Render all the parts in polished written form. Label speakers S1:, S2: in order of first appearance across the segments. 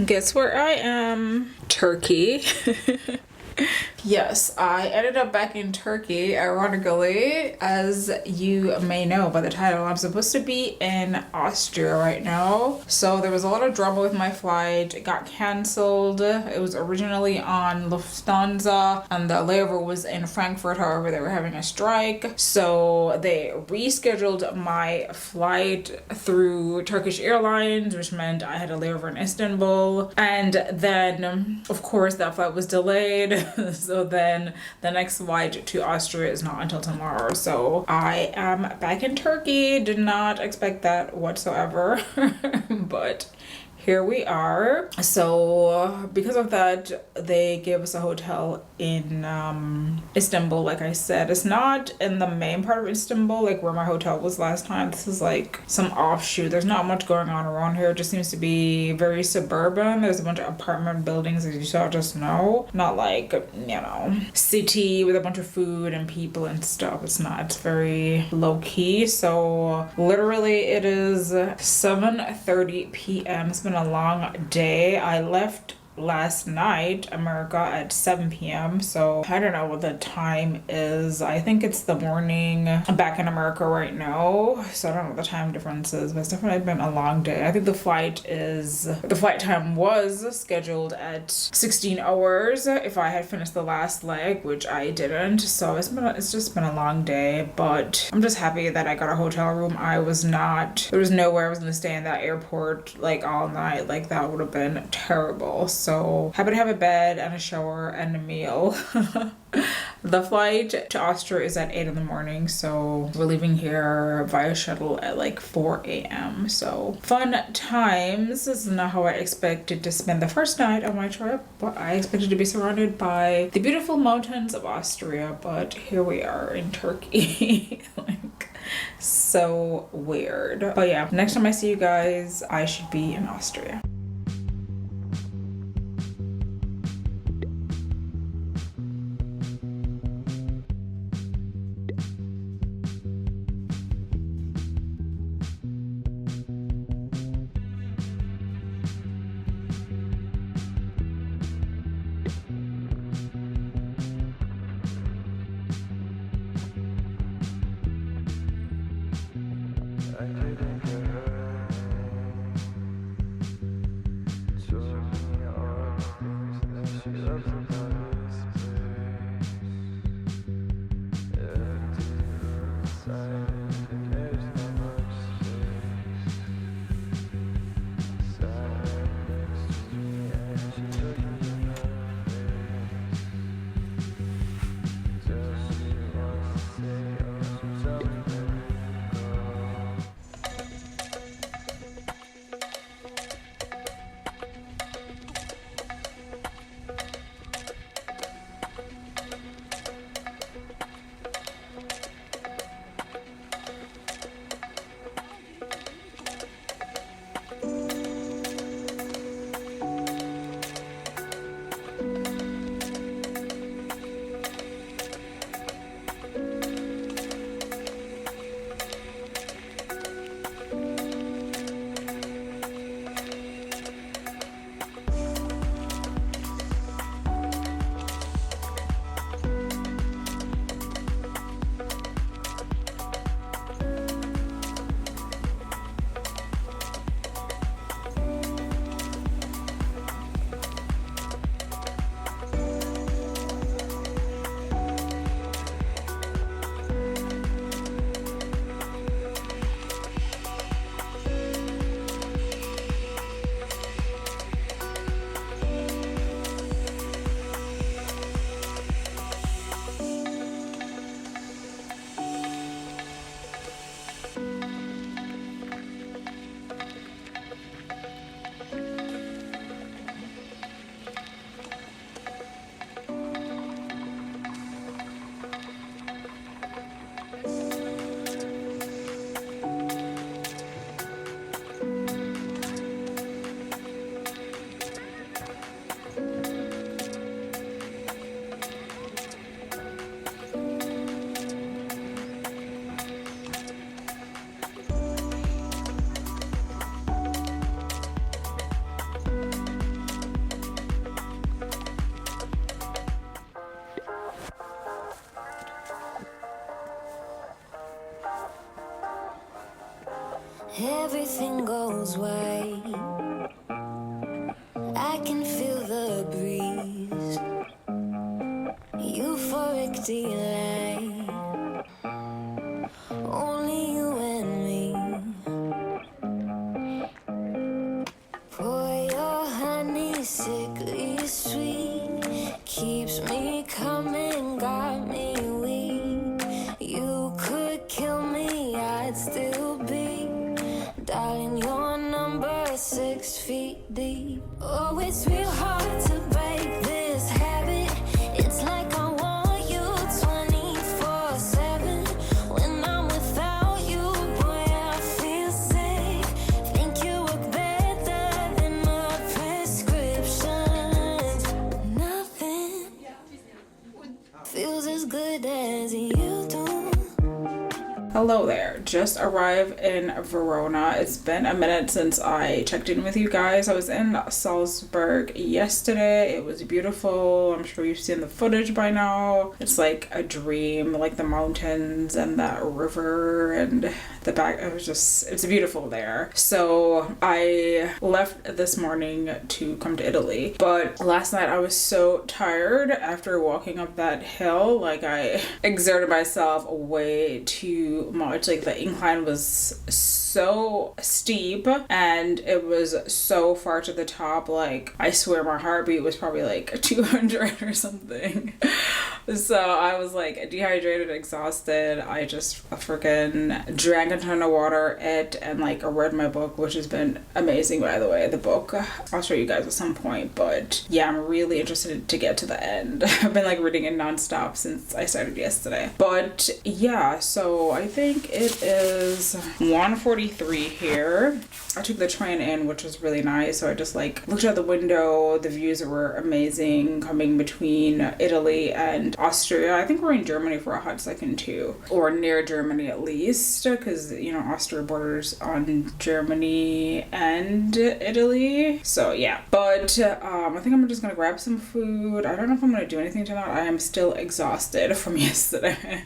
S1: Guess where I am? Turkey. Yes, I ended up back in Turkey, ironically. As you may know by the title, I'm supposed to be in Austria right now. So there was a lot of drama with my flight. It got canceled. It was originally on Lufthansa and the layover was in Frankfurt. However, they were having a strike. So they rescheduled my flight through Turkish Airlines, which meant I had a layover in Istanbul. And then, of course, that flight was delayed. So then the next flight to Austria is not until tomorrow. So I am back in Turkey. Did not expect that whatsoever. But here we are. So because of that, they gave us a hotel in Istanbul. Like I said, it's not in the main part of Istanbul, like where my hotel was last time. This is like some offshoot. There's not much going on around here. It just seems to be very suburban. There's a bunch of apartment buildings, as you saw just now. Not like, you know, city with a bunch of food and people and stuff. It's not. It's very low key. So literally it is 7:30 p.m. It's been a long day. I left last night, America, at 7 p.m. So I don't know what the time is. I think it's the morning. I'm back in America right now, so I don't know what the time difference is, but it's definitely been a long day. I think the flight time was scheduled at 16 hours if I had finished the last leg, which I didn't. So it's just been a long day, but I'm just happy that I got a hotel room. There was nowhere I was gonna stay in that airport like all night. Like that would have been terrible. So happy to have a bed and a shower and a meal. The flight to Austria is at 8 in the morning, so we're leaving here via shuttle at like 4 a.m. So fun times. This is not how I expected to spend the first night of my trip, but I expected to be surrounded by the beautiful mountains of Austria, but here we are in Turkey. Like, so weird. But yeah, next time I see you guys, I should be in Austria.
S2: Everything goes right. I can feel the breeze. Euphoric delight. Only you and me. Pour your honey, sickly sweet. Keeps me coming, got me weak. You could kill me, I'd still be. Darling, your number is 6 feet deep. Oh, it's real hard to break this habit. It's like I want you 24/7. When I'm without you, boy, I feel sick. Think you work better than a prescription. Nothing feels as good as you do.
S1: Hello there, just arrived in Verona. It's been a minute since I checked in with you guys. I was in Salzburg yesterday. It was beautiful. I'm sure you've seen the footage by now. It's like a dream, like the mountains and that river and the back. It's beautiful there. So I left this morning to come to Italy, but last night I was so tired after walking up that hill. Like, I exerted myself way too much. Like, the incline was so steep and it was so far to the top. Like, I swear my heartbeat was probably like 200 or something. So I was like dehydrated, exhausted. I just freaking drank a ton of water, ate, and like read my book, which has been amazing, by the way. The book, I'll show you guys at some point, but yeah, I'm really interested to get to the end. I've been like reading it nonstop since I started yesterday. But yeah, so I think it is 1:43 here. I took the train in, which was really nice. So I just like looked out the window. The views were amazing coming between Italy and Austria. I think we're in Germany for a hot second too, or near Germany at least, because you know Austria borders on Germany and Italy. So yeah, but I think I'm just gonna grab some food. I don't know if I'm gonna do anything tonight. I am still exhausted from yesterday.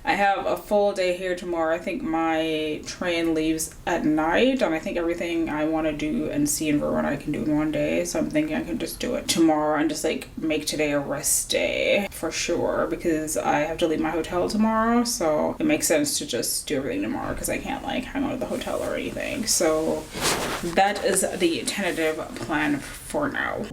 S1: I have a full day here tomorrow. I think my train leaves at night, and I think everything I want to do and see in Verona I can do in one day. So I'm thinking I can just do it tomorrow and just like make today a rest day for sure, because I have to leave my hotel tomorrow. So it makes sense to just do everything tomorrow because I can't like hang out at the hotel or anything. So that is the tentative plan for now.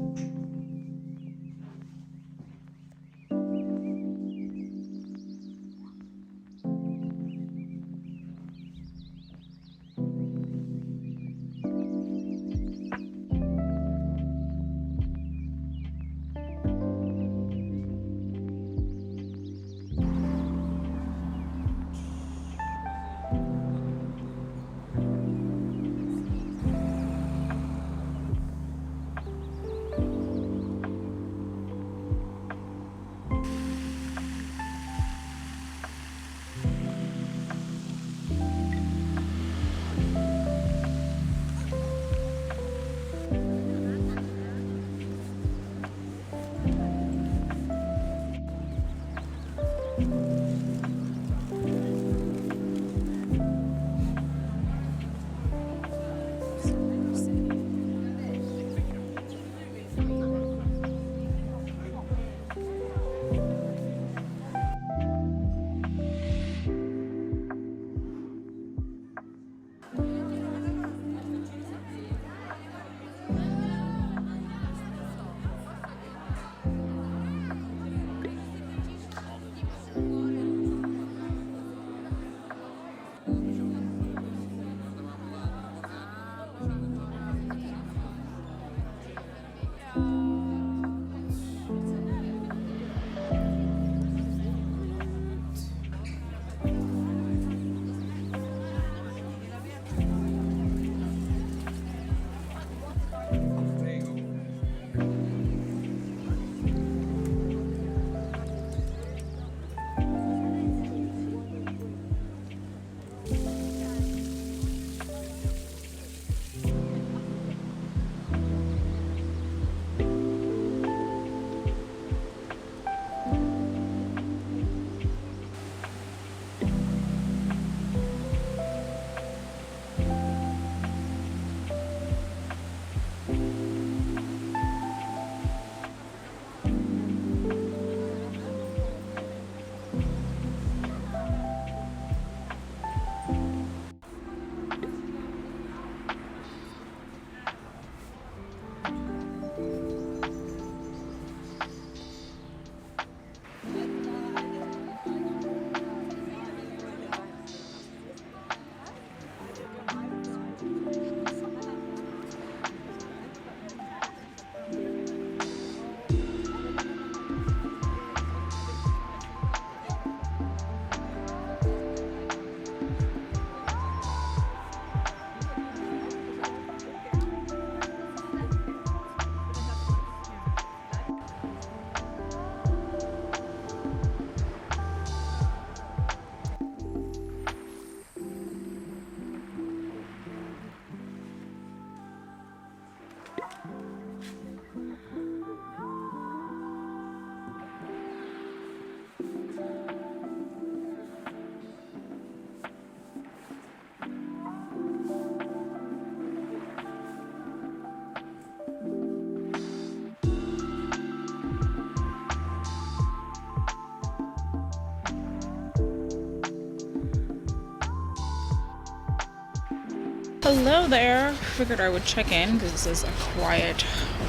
S1: Hello there. Figured I would check in because this is a quiet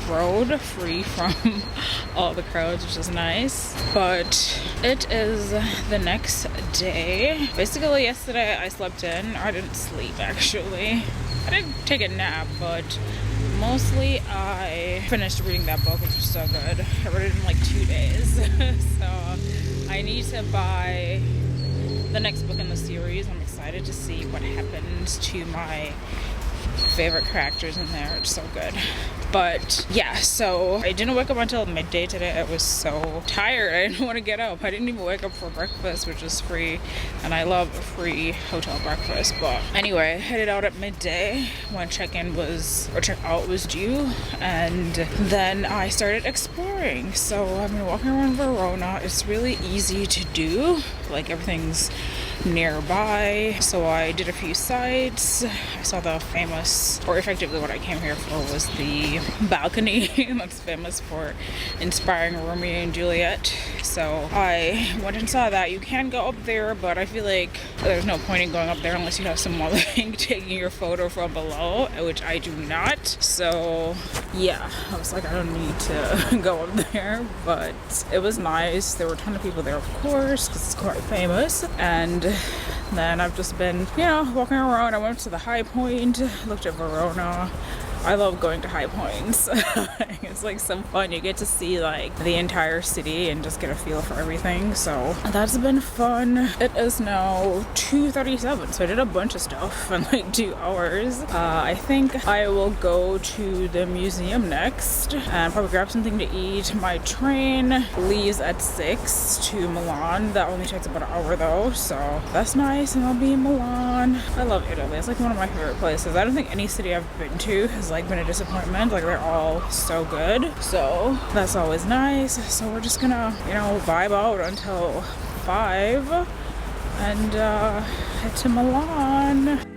S1: road, free from all the crowds, which is nice. But it is the next day. Basically, yesterday I slept in. I didn't sleep actually. I didn't take a nap, but mostly I finished reading that book, which was so good. I read it in like 2 days. So I need to buy the next book in the series. I'm excited to see what happens to my favorite characters in there. It's so good. But yeah, so I didn't wake up until midday today. I was so tired. I didn't want to get up. I didn't even wake up for breakfast, which is free, and I love a free hotel breakfast. But anyway, headed out at midday when check-out was due, and then I started exploring. So I've been walking around Verona. It's really easy to do. Like, everything's nearby. So I did a few sites. I saw the famous, or effectively what I came here for, was the balcony that's famous for inspiring Romeo and Juliet. So I went and saw that. You can go up there, but I feel like there's no point in going up there unless you have someone taking your photo from below, which I do not. So yeah, I was like, I don't need to go up there, but it was nice. There were a ton of people there, of course, because it's quite famous. And then I've just been, walking around. I went to the high point, looked at Verona. I love going to high points. It's like some fun. You get to see like the entire city and just get a feel for everything. So that's been fun. It is now 2:37, so I did a bunch of stuff in like 2 hours. I think I will go to the museum next and probably grab something to eat. My train leaves at 6 to Milan. That only takes about an hour though, so that's nice, and I'll be in Milan. I love Italy. It's like one of my favorite places. I don't think any city I've been to has like been a disappointment. Like, they're all so good, so that's always nice. So we're just gonna vibe out until 5 and head to Milan.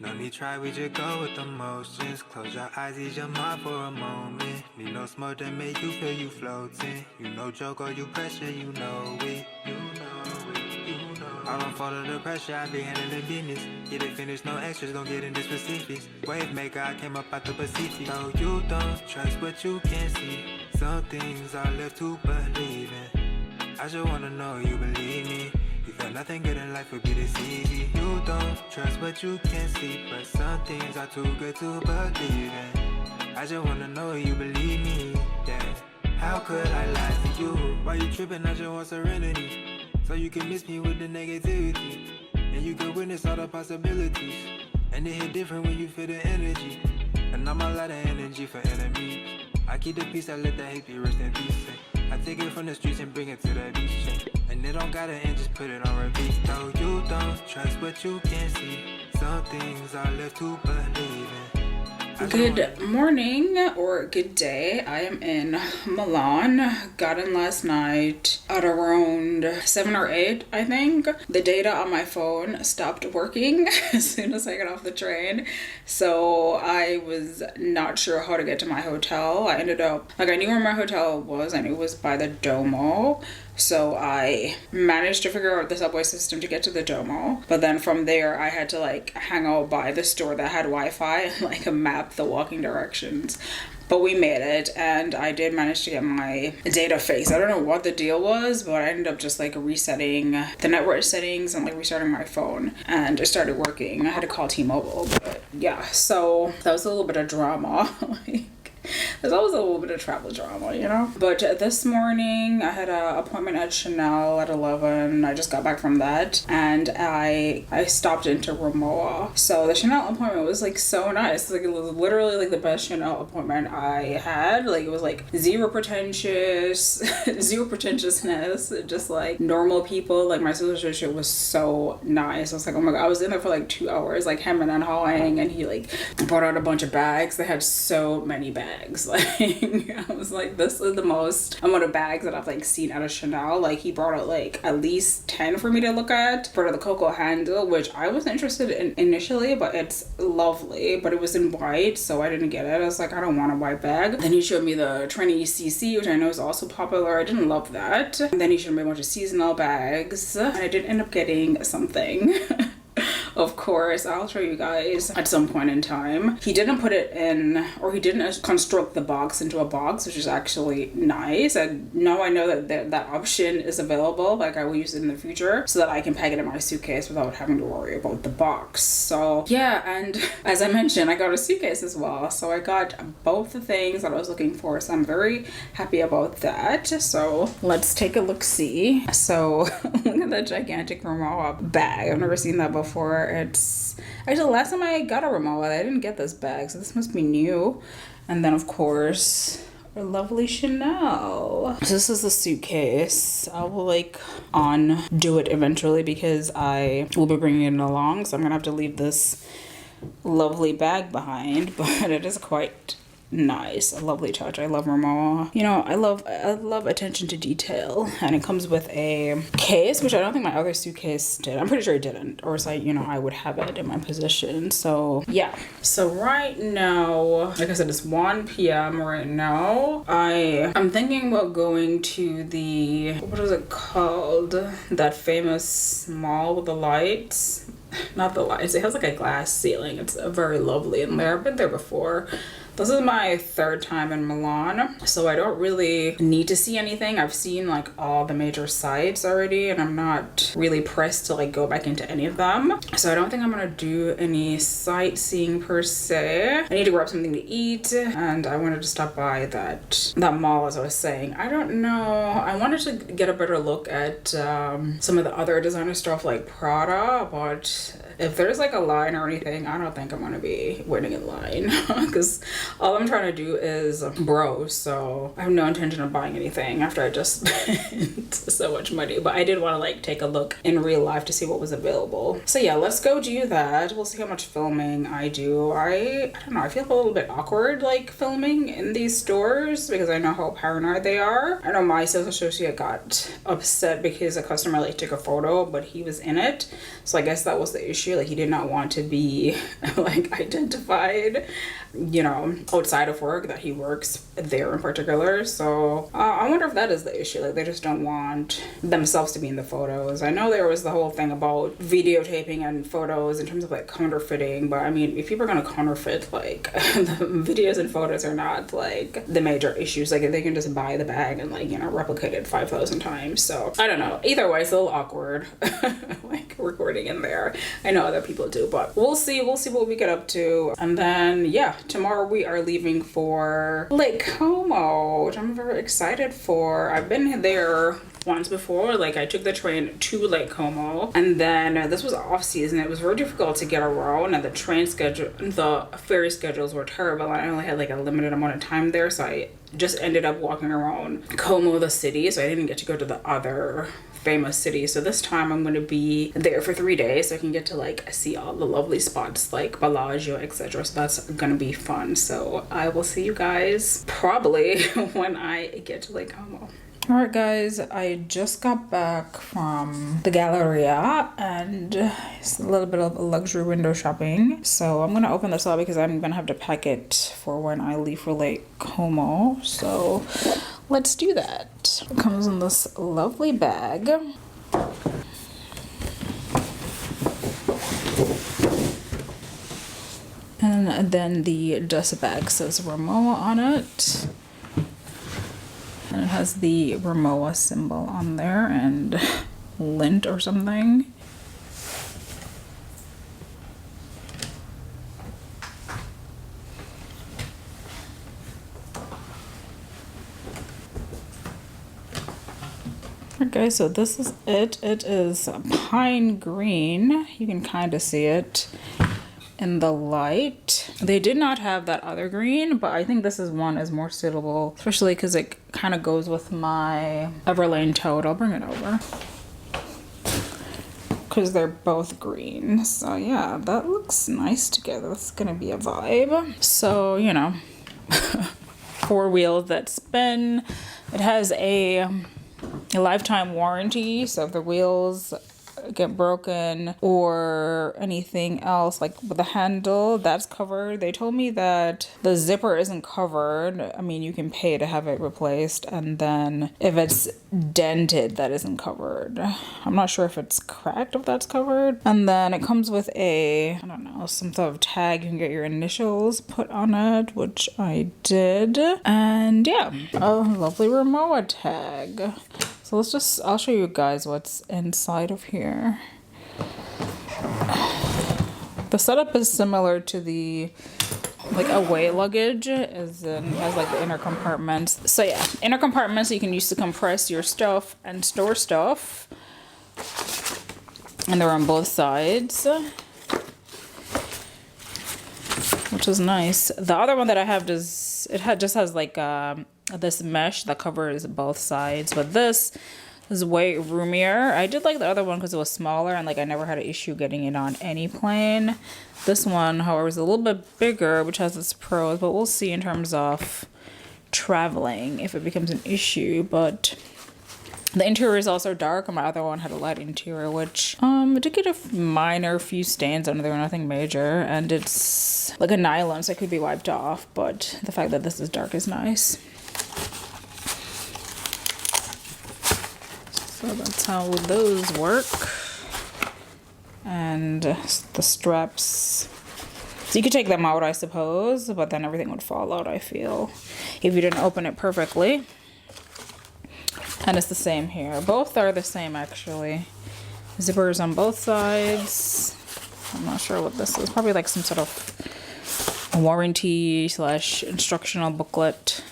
S3: No need try, we just go with the motions. Close your eyes, ease your mind for a moment. Need no smoke to make you feel you floating. You know joke or you pressure, you know it. You know it, you know it. I don't fall under pressure, I be handling business. Get it finished, no extras, don't get into specifics. Wave maker, I came up out the Pacific. So you don't trust what you can't see. Some things are left to believe in. I just wanna know you believe me. You feel nothing good in life would be this easy. You don't trust what you can't see, but some things are too good to believe in. I just wanna know you believe me, yeah. How could I lie to you? Why you tripping? I just want serenity, so you can miss me with the negativity, and you can witness all the possibilities. And it hit different when you feel the energy, and I'm a lot of energy for enemies. I keep the peace, I let the hate be rest in peace. I take it from the streets and bring it to the beach. And it don't gotta end, just put it on repeat. No, you don't trust what you can't see. Some things are left to believe in.
S1: Good morning or good day. I am in Milan. Got in last night at around 7 or 8, I think. The data on my phone stopped working as soon as I got off the train. So I was not sure how to get to my hotel. I ended up, I knew where my hotel was. I knew it was by the Duomo. So I managed to figure out the subway system to get to the Duomo. But then from there, I had to like hang out by the store that had Wi-Fi and like map the walking directions. But we made it, and I did manage to get my data fixed. I don't know what the deal was, but I ended up just like resetting the network settings and like restarting my phone, and it started working. I had to call T-Mobile, but yeah, so that was a little bit of drama. Like, there's always a little bit of travel drama, you know? But this morning, I had an appointment at Chanel at 11. I just got back from that, and I stopped into Rimowa. So the Chanel appointment was like so nice. Like, it was literally like the best Chanel appointment I had. Like, it was like zero pretentiousness, just like normal people. Like, my sales associate was so nice. I was like, oh my God, I was in there for like 2 hours, like hemming and hawing, and he like brought out a bunch of bags. They had so many bags. Like, I was like, this is the most amount of bags that I've like seen out of Chanel. Like, he brought out like at least 10 for me to look at. Brought out the cocoa handle, which I wasn't interested in initially, but it's lovely. But it was in white, so I didn't get it. I was like, I don't want a white bag. Then he showed me the Trini CC, which I know is also popular. I didn't love that. And then he showed me a bunch of seasonal bags, and I did end up getting something. Of course, I'll show you guys at some point in time. He didn't put it in, or he didn't construct the box into a box, which is actually nice. And now I know that that option is available. Like, I will use it in the future so that I can pack it in my suitcase without having to worry about the box. So yeah, and as I mentioned, I got a suitcase as well. So I got both the things that I was looking for. So I'm very happy about that. So let's take a look-see. So look at that gigantic Rimowa bag. I've never seen that before. It's actually the last time I got a Rimowa, I didn't get this bag, so this must be new. And then of course our lovely Chanel. So this is the suitcase. I will like undo it eventually because I will be bringing it along, so I'm gonna have to leave this lovely bag behind, but it is quite nice, a lovely touch. I love Rimowa. You know, I love attention to detail, and it comes with a case, which I don't think my other suitcase did. I'm pretty sure it didn't, or else I would have it in my possession. So yeah. So right now, like I said, it's 1 p.m. right now. I'm thinking about going to the, what is it called? That famous mall with the lights. Not the lights. It has like a glass ceiling. It's very lovely in there. I've been there before. This is my 3rd time in Milan, so I don't really need to see anything. I've seen like all the major sites already, and I'm not really pressed to like go back into any of them. So I don't think I'm gonna do any sightseeing per se. I need to grab something to eat, and I wanted to stop by that mall, as I was saying. I don't know. I wanted to get a better look at some of the other designer stuff like Prada, but if there's like a line or anything, I don't think I'm gonna be waiting in line because all I'm trying to do is browse. So I have no intention of buying anything after I just spent so much money. But I did want to like take a look in real life to see what was available. So yeah, let's go do that. We'll see how much filming I do. I don't know. I feel a little bit awkward like filming in these stores because I know how paranoid they are. I know my sales associate got upset because a customer like took a photo, but he was in it. So I guess that was the issue. Like, he did not want to be like identified, you know, outside of work, that he works there in particular. So I wonder if that is the issue. Like, they just don't want themselves to be in the photos. I know there was the whole thing about videotaping and photos in terms of like counterfeiting, but I mean, if people are gonna counterfeit, like the videos and photos are not like the major issues. Like, they can just buy the bag and like, you know, replicate it 5,000 times. So I don't know. Either way, it's a little awkward like recording in there. I know other people do, but we'll see what we get up to. And then yeah, tomorrow we are leaving for Lake Como, which I'm very excited for. I've been there once before. Like, I took the train to Lake Como, and then this was off season. It was very difficult to get around, and the ferry schedules were terrible. I only had like a limited amount of time there, so I just ended up walking around Como, the city, so I didn't get to go to the other famous cities. So this time I'm going to be there for 3 days, so I can get to like see all the lovely spots like Bellaggio, etc. So that's gonna be fun. So I will see you guys probably when I get to Lake Como. Alright guys, I just got back from the Galleria, and it's a little bit of luxury window shopping. So I'm gonna open this up because I'm gonna have to pack it for when I leave for Lake Como. So let's do that. It comes in this lovely bag. And then the dust bag says Rimowa on it. And it has the Rimowa symbol on there and lint or something. Okay, so this is it. It is pine green. You can kind of see it in the light. They did not have that other green, but I think this is more suitable, especially because it kind of goes with my Everlane tote. I'll bring it over because they're both green. So yeah, that looks nice together. It's gonna be a vibe. So, you know, 4 wheels that spin. It has a lifetime warranty, so if the wheels get broken or anything else, like with the handle, that's covered. They told me that the zipper isn't covered. I mean, you can pay to have it replaced, and then if it's dented, that isn't covered. I'm not sure if it's cracked, if that's covered. And then it comes with a, I don't know, some sort of tag. You can get your initials put on it, which I did. And yeah, a lovely Rimowa tag. So I'll show you guys what's inside of here. The setup is similar to the like away luggage, as like the inner compartments. So yeah, inner compartments you can use to compress your stuff and store stuff. And they're on both sides, which is nice. The other one that I have just has like this mesh that covers both sides, but this is way roomier. I did like the other one because it was smaller and like I never had an issue getting it on any plane. This one, however, is a little bit bigger, which has its pros, but we'll see in terms of traveling if it becomes an issue. But the interior is also dark, and my other one had a light interior, which it did get a minor few stains on there, nothing major, and it's like a nylon, so it could be wiped off, but the fact that this is dark is nice. So that's how those work. And the straps, so you could take them out, I suppose, but then everything would fall out, I feel, if you didn't open it perfectly. And it's the same here. Both are the same, actually. Zippers on both sides. I'm not sure what this is. Probably like some sort of warranty / instructional booklet.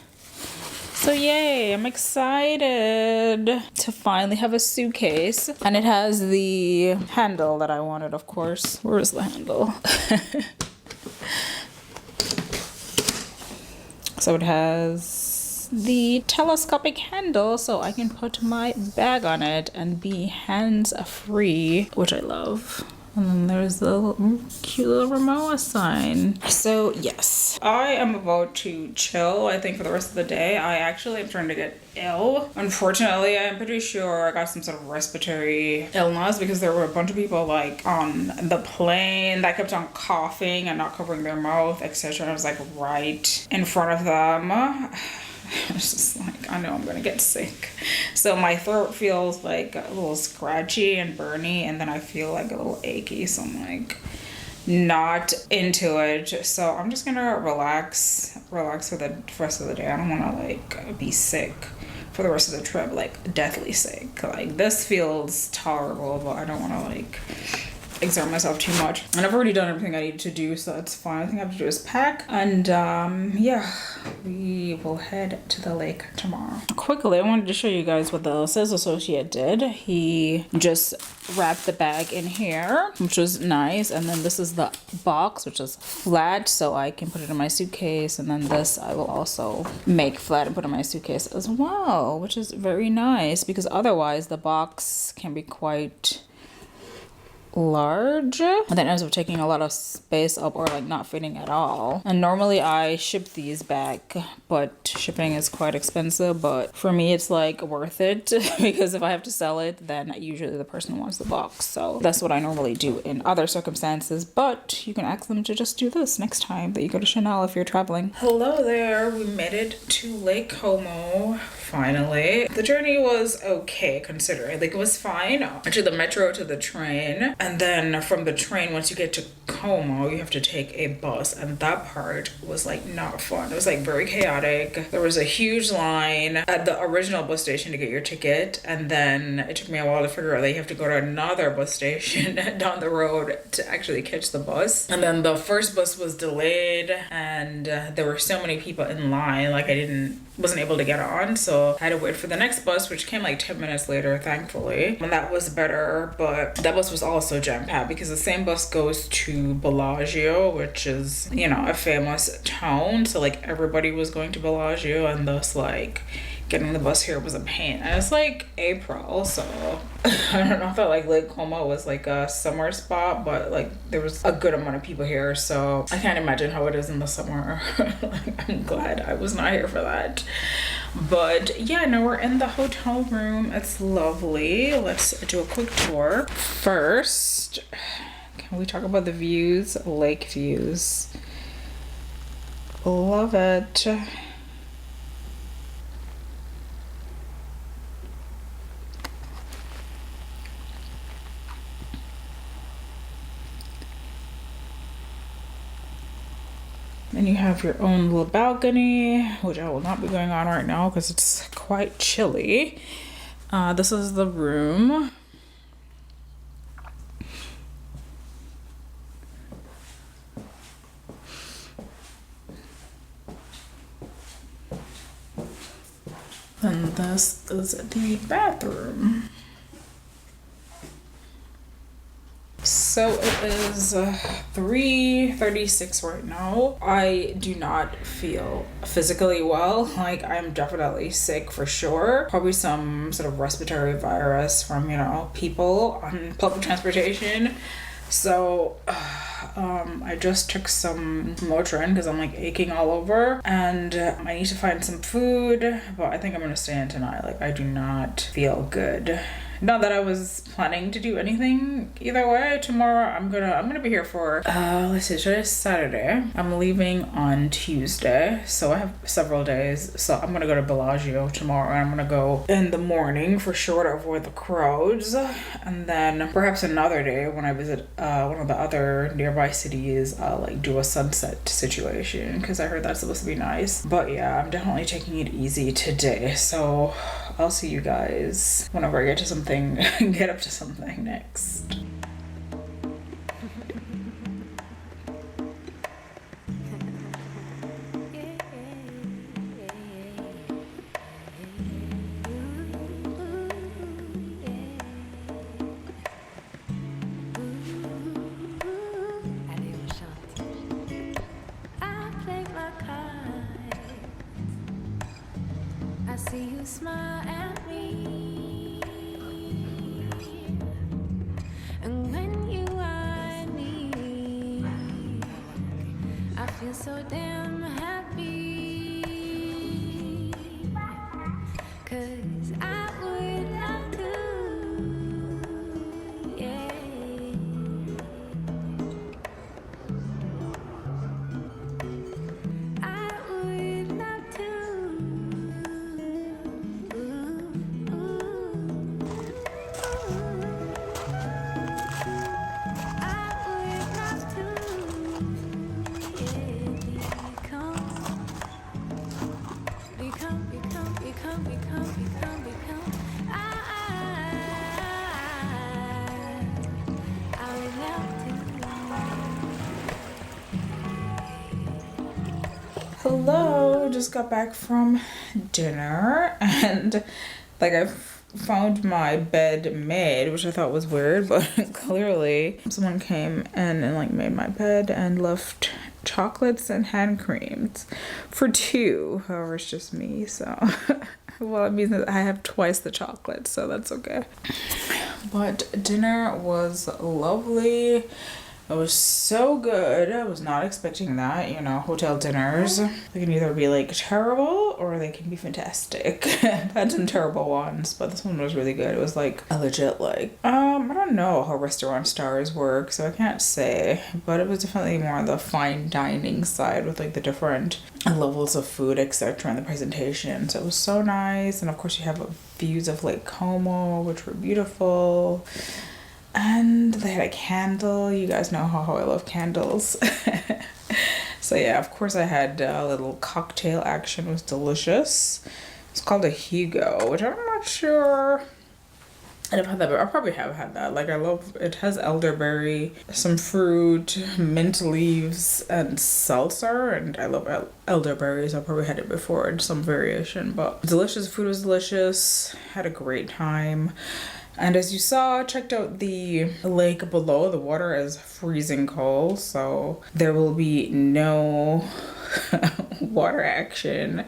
S1: So yay, I'm excited to finally have a suitcase. And it has the handle that I wanted, of course. Where is the handle? So it has the telescopic handle, so I can put my bag on it and be hands-free, which I love. And then there's the cute little Rimowa sign. So yes, I am about to chill, I think, for the rest of the day. I actually am trying to get ill. Unfortunately, I'm pretty sure I got some sort of respiratory illness because there were a bunch of people like on the plane that kept on coughing and not covering their mouth, etc. I was like right in front of them. It's just like, I know I'm gonna get sick. So my throat feels like a little scratchy and burny, and then I feel like a little achy, so I'm like not into it. So I'm just gonna relax for the rest of the day. I don't wanna like be sick for the rest of the trip, like deathly sick. Like this feels tolerable, but I don't wanna like exert myself too much. And I've already done everything I need to do, so that's fine. I think I have to do is pack, and yeah, we will head to the lake tomorrow. Quickly, I wanted to show you guys what the sales associate did. He just wrapped the bag in here, which was nice, and then this is the box, which is flat, so I can put it in my suitcase, and then this I will also make flat and put in my suitcase as well, which is very nice, because otherwise the box can be quite large, and then ends up taking a lot of space up or like not fitting at all. And normally I ship these back, but shipping is quite expensive, but for me it's like worth it because if I have to sell it, then usually the person wants the box. So that's what I normally do in other circumstances, but you can ask them to just do this next time that you go to Chanel if you're traveling. Hello there, we made it to Lake Como finally. The journey was okay considering, like it was fine. I took the metro to the train, and then from the train, once you get to Como, you have to take a bus, and that part was like not fun. It was like very chaotic. There was a huge line at the original bus station to get your ticket, and then it took me a while to figure out that you have to go to another bus station down the road to actually catch the bus. And then the first bus was delayed, and there were so many people in line, like I wasn't able to get on, so I had to wait for the next bus, which came like 10 minutes later, thankfully, and that was better. But that bus was also jam-packed because the same bus goes to Bellaggio, which is, you know, a famous town, so like everybody was going to Bellaggio, and thus like getting the bus here was a pain. And it's like April, so I don't know if that like Lake Como was like a summer spot, but like there was a good amount of people here, so I can't imagine how it is in the summer. Like, I'm glad I was not here for that. But yeah, now we're in the hotel room. It's lovely. Let's do a quick tour. First, can we talk about the views? Lake views. Love it. And you have your own little balcony, which I will not be going on right now because it's quite chilly. This is the room. And this is the bathroom. So it is 3:36 right now. I do not feel physically well. Like, I'm definitely sick for sure. Probably some sort of respiratory virus from, you know, people on public transportation. So I just took some Motrin because I'm like aching all over, and I need to find some food, but I think I'm gonna stay in tonight. Like, I do not feel good. Not that I was planning to do anything either way. Tomorrow I'm gonna be here for let's see, today's Saturday. I'm leaving on Tuesday, so I have several days. So I'm gonna go to Bellaggio tomorrow, and I'm gonna go in the morning for sure to avoid the crowds, and then perhaps another day when I visit one of the other nearby cities, I'll like do a sunset situation because I heard that's supposed to be nice. But yeah, I'm definitely taking it easy today, so I'll see you guys whenever I get to something, get up to something next.
S2: I see you smile at me, and when you eye me, I feel so damn happy, 'cause I would love to, yeah. I would love to.
S1: Hello, just got back from dinner, and like I found my bed made, which I thought was weird, but clearly someone came in and like made my bed and left chocolates and hand creams for two. However, it's just me, so Well, it means that I have twice the chocolate, so that's okay. But dinner was lovely. It was so good. I was not expecting that. You know, hotel dinners, they can either be like terrible or they can be fantastic. I've had some terrible ones, but this one was really good. It was like a legit like, I don't know how restaurant stars work, so I can't say, but it was definitely more on the fine dining side with like the different levels of food, etc. in the presentation. So it was so nice. And of course you have views of Lake Como, which were beautiful. And they had a candle. You guys know how I love candles. So yeah, of course I had a little cocktail action. It was delicious. It's called a Hugo, which I'm not sure. I've had that, but I probably have had that. Like, I love, it has elderberry, some fruit, mint leaves, and seltzer, and I love elderberries. I probably had it before in some variation, but delicious. Food was delicious. Had a great time. And as you saw, checked out the lake below. The water is freezing cold, so there will be no water action.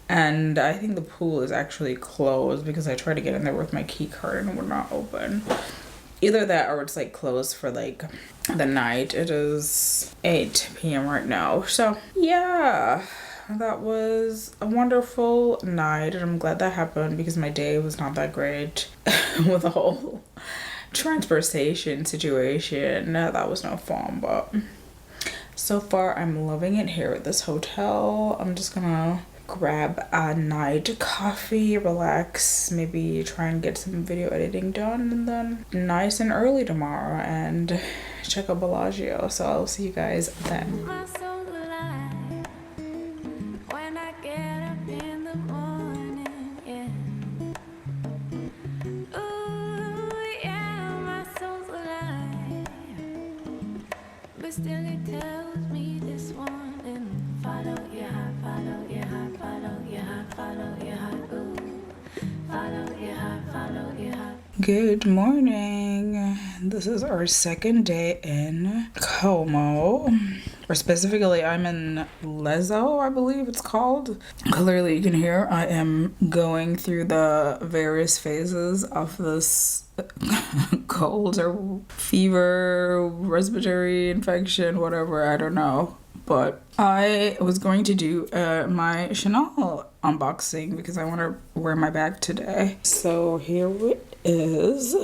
S1: And I think the pool is actually closed because I tried to get in there with my key card and it would not open. Either that or it's like closed for like the night. It is 8 p.m. right now. So yeah, that was a wonderful night and I'm glad that happened because my day was not that great with the whole transportation situation. That was no fun, but so far I'm loving it here at this hotel. I'm just gonna grab a night coffee, relax, maybe try and get some video editing done, and then nice and early tomorrow and check out Bellaggio. So I'll see you guys then.
S2: My soul's alive when I get up in the morning, yeah. Ooh, yeah, my soul's alive, but still it tells me this one and follow your heart, follow your heart, follow your heart, follow your heart, ooh, follow your heart, follow your heart.
S1: Good morning. This is our second day in Como, or specifically I'm in Lezo, I believe it's called. Clearly you can hear I am going through the various phases of this cold or fever, respiratory infection, whatever, I don't know. But I was going to do my Chanel unboxing because I want to wear my bag today. So here it is.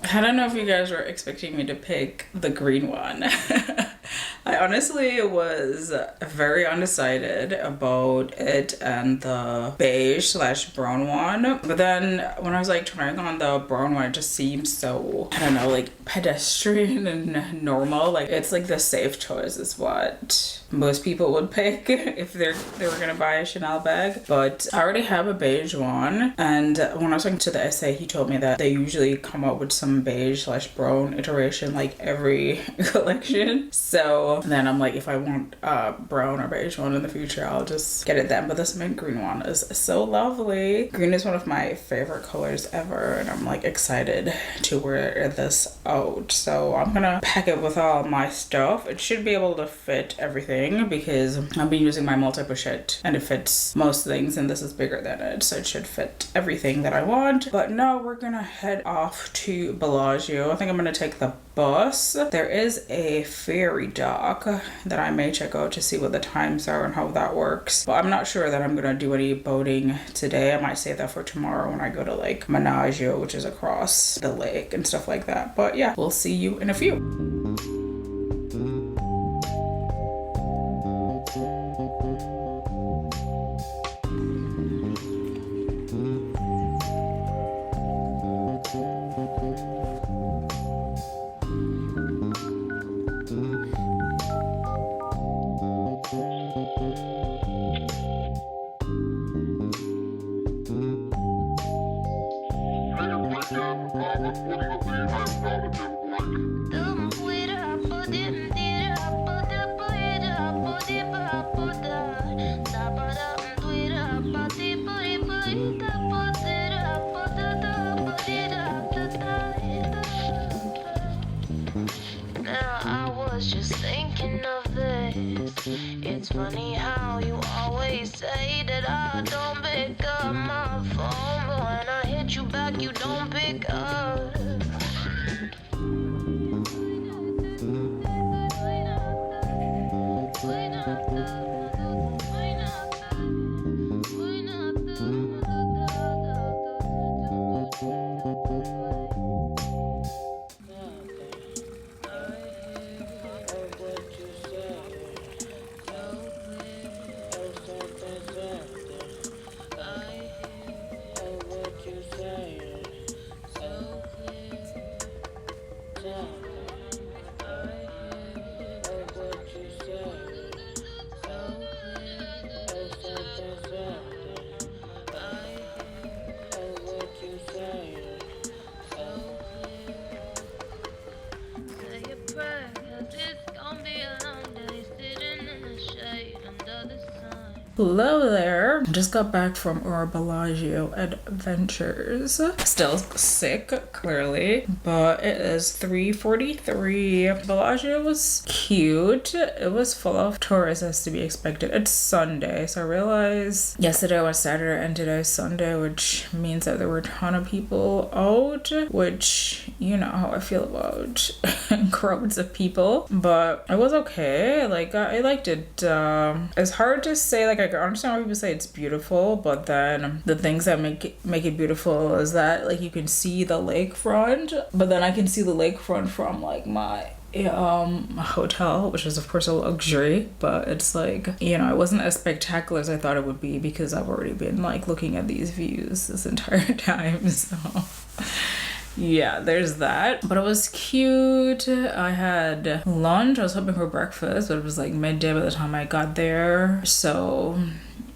S1: I don't know if you guys were expecting me to pick the green one. I honestly was very undecided about it and the beige/brown one. But then when I was like trying on the brown one, it just seemed so, I don't know, like pedestrian and normal. Like it's like the safe choice is what most people would pick if they were gonna buy a Chanel bag. But I already have a beige one. And when I was talking to the SA, he told me that they usually come up with some beige/brown iteration like every collection. So then I'm like, if I want a brown or beige one in the future, I'll just get it then. But this mint green one is so lovely. Green is one of my favorite colors ever, and I'm like excited to wear this out. So I'm gonna pack it with all my stuff. It should be able to fit everything because I've been using my multi-pochette and it fits most things, and this is bigger than it, so it should fit everything that I want. But now we're gonna head off to Bellaggio. I think I'm gonna take the bus. There is a ferry dock that I may check out to see what the times are and how that works. But I'm not sure that I'm gonna do any boating today. I might save that for tomorrow when I go to like Bellaggio, which is across the lake and stuff like that. But yeah, we'll see you in a few.
S2: It's funny how you always say that I don't pick up my phone, but when I hit you back, you don't pick up.
S1: Hello there. Just got back from our Bellaggio adventures. Still sick, clearly, but it is 3:43. Bellaggio was cute. It was full of tourists as to be expected. It's Sunday, so I realized yesterday was Saturday and today is Sunday, which means that there were a ton of people out, which you know how I feel about crowds of people, but it was okay. Like I liked it. It's hard to say, like I understand why people say it's beautiful, but then the things that make it beautiful is that like you can see the lakefront, but then I can see the lakefront from like my hotel, which is of course a luxury, but it's like, you know, it wasn't as spectacular as I thought it would be because I've already been like looking at these views this entire time, so yeah, there's that. But it was cute. I had lunch. I was hoping for breakfast, but it was like midday by the time I got there. So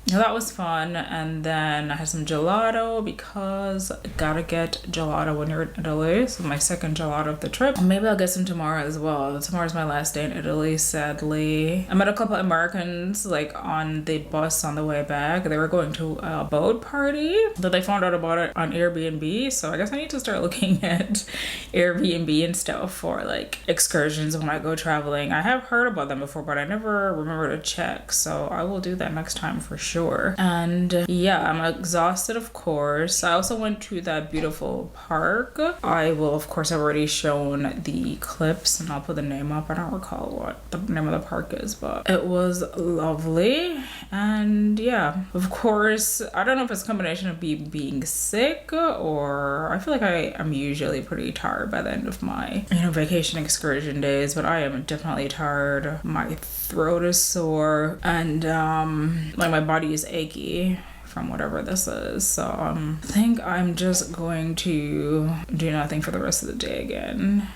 S1: that was fun. And then I had some gelato because I gotta get gelato when you're in Italy. So my second gelato of the trip. Maybe I'll get some tomorrow as well. Tomorrow's my last day in Italy, sadly. I met a couple of Americans like on the bus on the way back. They were going to a boat party, but they found out about it on Airbnb. So I guess I need to start looking at Airbnb and stuff for like excursions when I go traveling. I have heard about them before, but I never remember to check. So I will do that next time for sure. And yeah, I'm exhausted, of course. I also went to that beautiful park. I will, of course, I've already shown the clips and I'll put the name up. I don't recall what the name of the park is, but it was lovely. And yeah, of course, I don't know if it's a combination of being sick or I feel like I am usually pretty tired by the end of my, you know, vacation excursion days, but I am definitely tired. My throat is sore and like my body is achy from whatever this is, so I think I'm just going to do nothing for the rest of the day again.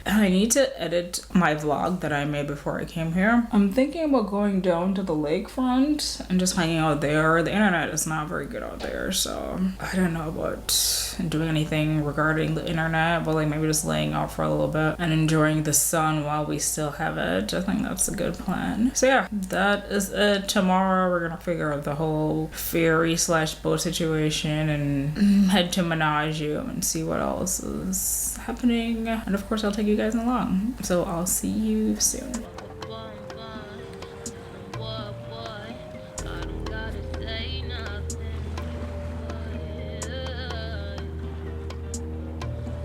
S1: I need to edit my vlog that I made before I came here. I'm thinking about going down to the lakefront and just hanging out there. The internet is not very good out there, so I don't know about doing anything regarding the internet, but like maybe just laying out for a little bit and enjoying the sun while we still have it. I think that's a good plan. So yeah, that is it. Tomorrow we're gonna figure out the whole ferry / boat situation and head to Bellaggio and see what else is happening. And of course I'll take you guys along. So I'll see you soon.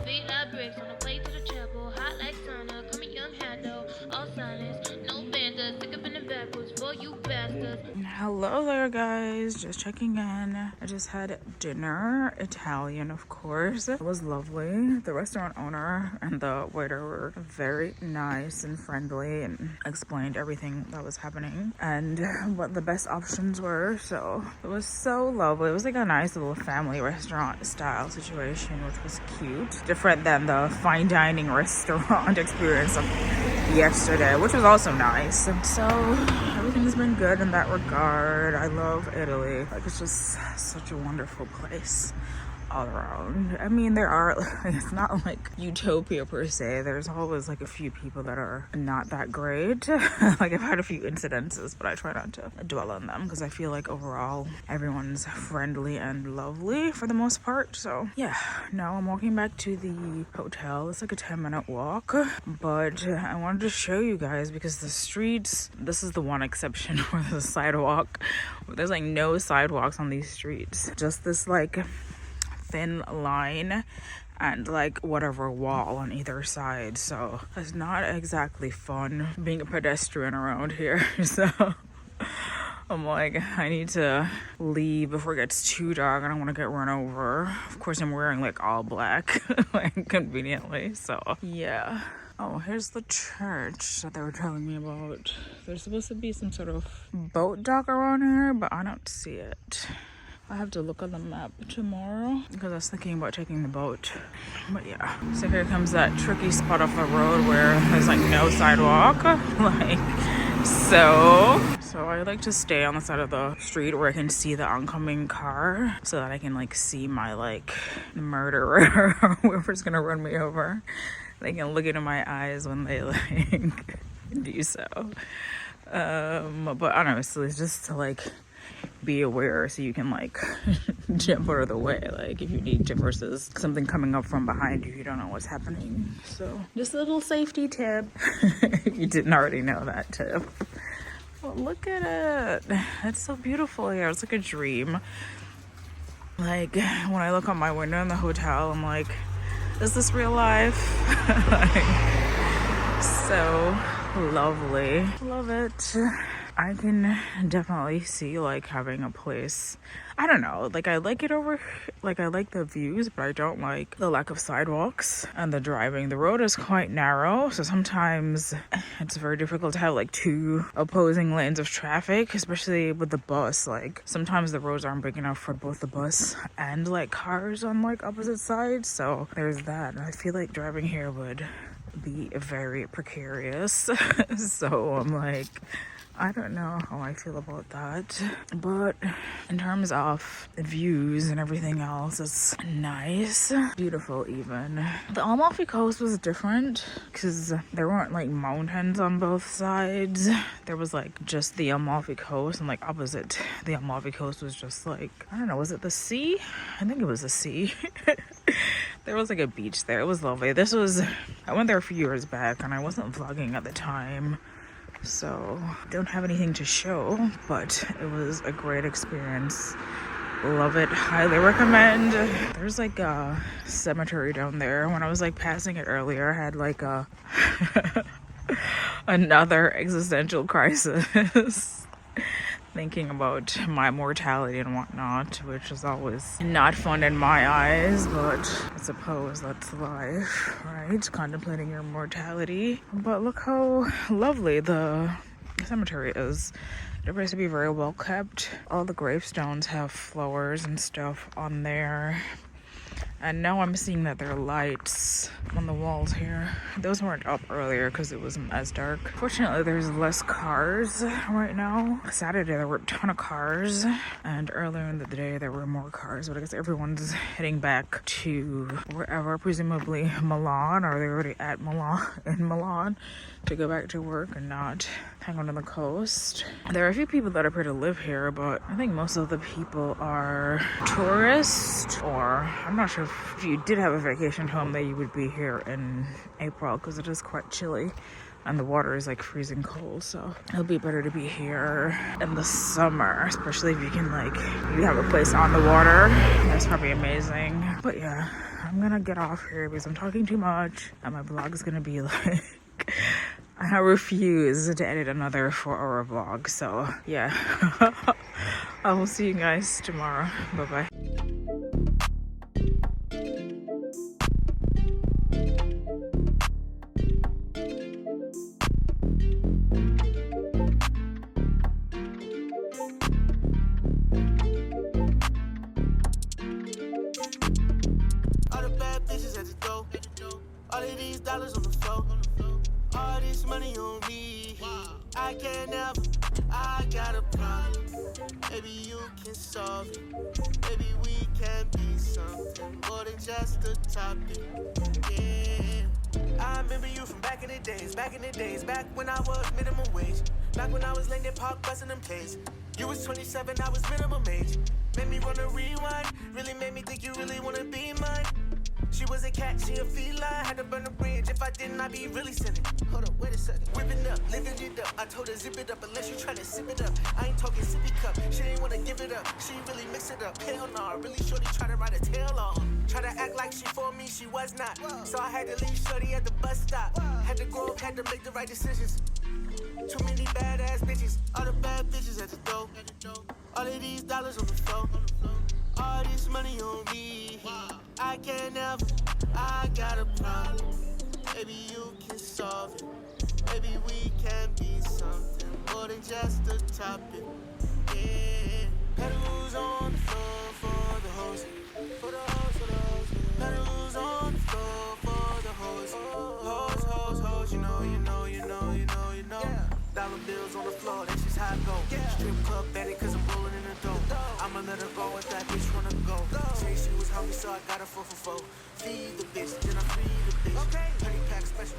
S2: Feet like bricks on the way
S4: you bastard.
S1: Hello there, guys. Just checking in. I just had dinner, Italian, of course. It was lovely. The restaurant owner and the waiter were very nice and friendly and explained everything that was happening and what the best options were. So it was so lovely. It was like a nice little family restaurant style situation, which was cute. Different than the fine dining restaurant experience of yesterday, which was also nice. So everything's been good in that regard. I love Italy. Like, it's just such a wonderful place all around. I mean, there are, it's not like utopia per se. There's always like a few people that are not that great. Like, I've had a few incidences, but I try not to dwell on them because I feel like overall everyone's friendly and lovely for the most part. So yeah, now I'm walking back to the hotel. It's like a 10-minute walk, but I wanted to show you guys because the streets, this is the one exception where there's a sidewalk. There's like no sidewalks on these streets, just this like thin line and like whatever wall on either side. So it's not exactly fun being a pedestrian around here. So I'm like, I need to leave before it gets too dark. I don't want to get run over. Of course, I'm wearing like all black, like conveniently. So yeah. Oh, here's the church that they were telling me about. There's supposed to be some sort of boat dock around here, but I don't see it. I have to look on the map tomorrow because I was thinking about taking the boat. But yeah, so here comes that tricky spot off the road where there's like no sidewalk. So I like to stay on the side of the street where I can see the oncoming car so that I can like see my like murderer or whoever's gonna run me over. They can look into my eyes when they like do so. But honestly, it's just to like be aware so you can like jump out of the way, like if you need to, versus something coming up from behind you don't know what's happening. So just a little safety tip if you didn't already know that tip. Well, look at it, it's so beautiful here. It's like a dream. Like when I look out my window in the hotel, I'm like, is this real life? Like, so lovely. Love it. I can definitely see like having a place, I don't know, like I like it over, like I like the views, but I don't like the lack of sidewalks and the driving. The road is quite narrow, so sometimes it's very difficult to have like two opposing lanes of traffic, especially with the bus. Like sometimes the roads aren't big enough for both the bus and like cars on like opposite sides, so there's that. I feel like driving here would be very precarious. So I'm like, I don't know how I feel about that, but in terms of views and everything else, it's nice, beautiful even. The Amalfi Coast was different because there weren't like mountains on both sides. There was like just the Amalfi Coast, and like opposite the Amalfi Coast was just like, I don't know, was it the sea? I think it was the sea. There was like a beach there. It was lovely. I went there a few years back and I wasn't vlogging at the time, so don't have anything to show, but it was a great experience. Love it, highly recommend. There's like a cemetery down there. When I was like passing it earlier, I had like a another existential crisis thinking about my mortality and whatnot, which is always not fun in my eyes, but I suppose that's life, right? Contemplating your mortality. But look how lovely the cemetery is. It appears to be very well kept. All the gravestones have flowers and stuff on there. And now I'm seeing that there are lights on the walls here. Those weren't up earlier because it wasn't as dark. Fortunately, there's less cars right now. Saturday, there were a ton of cars. And earlier in the day, there were more cars. But I guess everyone's heading back to wherever, presumably Milan, or they're already at Milan, to go back to work and not hang on the coast. There are a few people that appear to live here, but I think most of the people are tourists, or I'm not sure if you did have a vacation home that you would be here in April, because it is quite chilly and the water is like freezing cold, so it'll be better to be here in the summer, especially if you can like, you have a place on the water. That's probably amazing. But yeah, I'm gonna get off here because I'm talking too much and my vlog is gonna be like I refuse to edit another 4-hour vlog. So yeah, I will see you guys tomorrow. Bye bye.
S4: All the bad bitches at the door. All of these dollars on the floor. All this money on me. I can't ever. I got a problem. Maybe you can solve it. Maybe we can be something more than just a topic. Yeah. I remember you from back in the days, back when I was minimum wage, back when I was laying there park busting them K's. You was 27, I was minimum age. Made me wanna rewind, really made me think you really wanna be mine. She was a cat, she a feline. Had to burn the bridge. If I didn't, I'd be really sinning. Hold up, wait a second. Whipping up, living it up. I told her zip it up unless you tryna sip it up. I ain't talking sippy cup. She ain't wanna give it up. She really mix it up. Hell no, really shorty try to ride a tail on. Try to act like she for me, she was not. So I had to leave shorty at the bus stop. Had to grow up, had to make the right decisions. Too many badass bitches. All the bad bitches at the door. All of these dollars on the floor. All this money on me. I can't ever. I got a problem. Maybe you can solve it. Maybe we can be something more than just a topic. Yeah. Pedals on the floor for the hoes. For the hoes, for the hoes. Pedals on the floor for the hoes. Hoes, hoes, hoes. You know, you know, you know, you know, you know. Dollar bills on the floor, that's just how I go. Strip club Betty, cause I'm rolling in the dough. I'ma let her go if that bitch wanna go. Say she was hungry, so I got her 4 for 4. Feed the bitch, then I free the bitch. Honey pack special.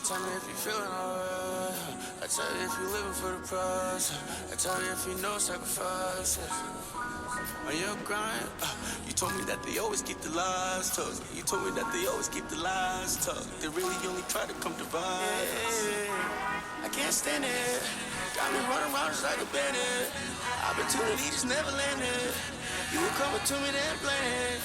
S4: Tell me if you feeling alright. I tell you if you living for the price. I tell you if you know sacrifice. On your grind, you told me that they always keep the lies tucked. You told me that they always keep the lies tucked. They really only try to come divide. I can't stand it. Got me running around just like a bandit. Opportunity just never landed. You were coming to me then playing.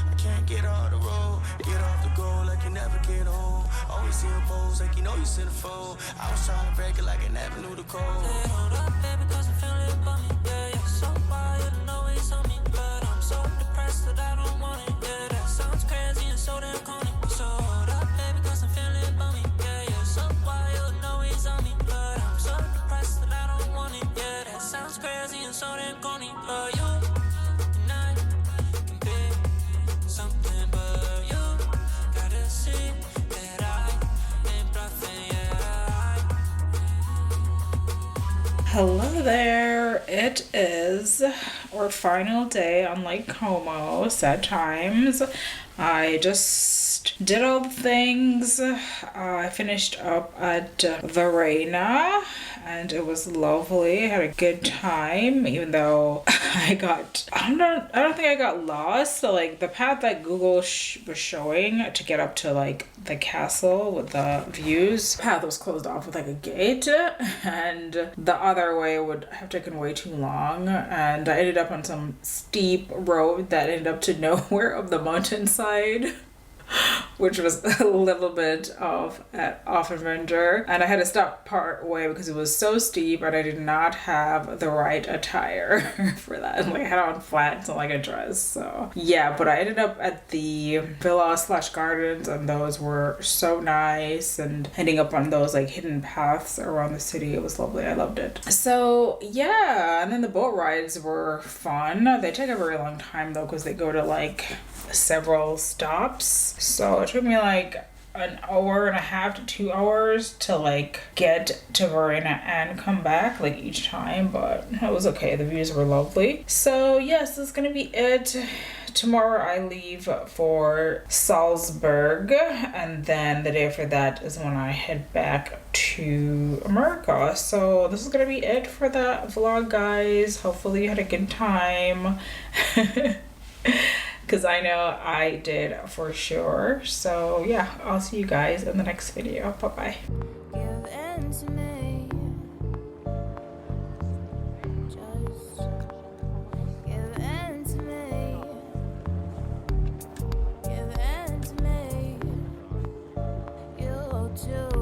S4: I can't get off the road, get off the goal like you never get old. Always see a pose like you know you centerfold. I was trying to break it like I never knew the code. Hey, hold up, baby, cause I'm feeling it for me. Yeah, yeah, so far you don't know it's on me. But I'm so depressed that I don't want it. Yeah, that sounds crazy and so damn corny. So hold up, baby, cause I'm feeling it for me. Yeah, yeah, so far you don't know it's on me. But I'm so depressed that I don't want it. Yeah, that sounds crazy and so damn corny. But you and I can be something, but you gotta see that I ain't bluffing, yeah.
S1: Hello there. It is our final day on Lake Como. Sad times. I just did all the things. I finished up at Verona and it was lovely. I had a good time, even though I don't think I got lost. So like the path that Google was showing to get up to like the castle with the views, the path was closed off with like a gate, and the other way would have taken way too long, and I ended up on some steep road that ended up to nowhere of the mountainside. which was a little bit of an off adventure. And I had to stop part way because it was so steep and I did not have the right attire for that. Like I had on flats and like a dress. So yeah, but I ended up at the villa/gardens and those were so nice, and ending up on those like hidden paths around the city. It was lovely. I loved it. So yeah, and then the boat rides were fun. They take a very long time though because they go to like several stops. So it took me like an hour and a half to 2 hours to like get to Verona and come back like each time, but it was okay. The views were lovely. So yes, this is gonna be it. Tomorrow I leave for Salzburg, and then the day after that is when I head back to America. So this is gonna be it for the vlog, guys. Hopefully you had a good time. Because I know I did for sure. So yeah, I'll see you guys in the next video. Bye-bye.
S2: Give in to me. Just give in to me. Give in to me. You too.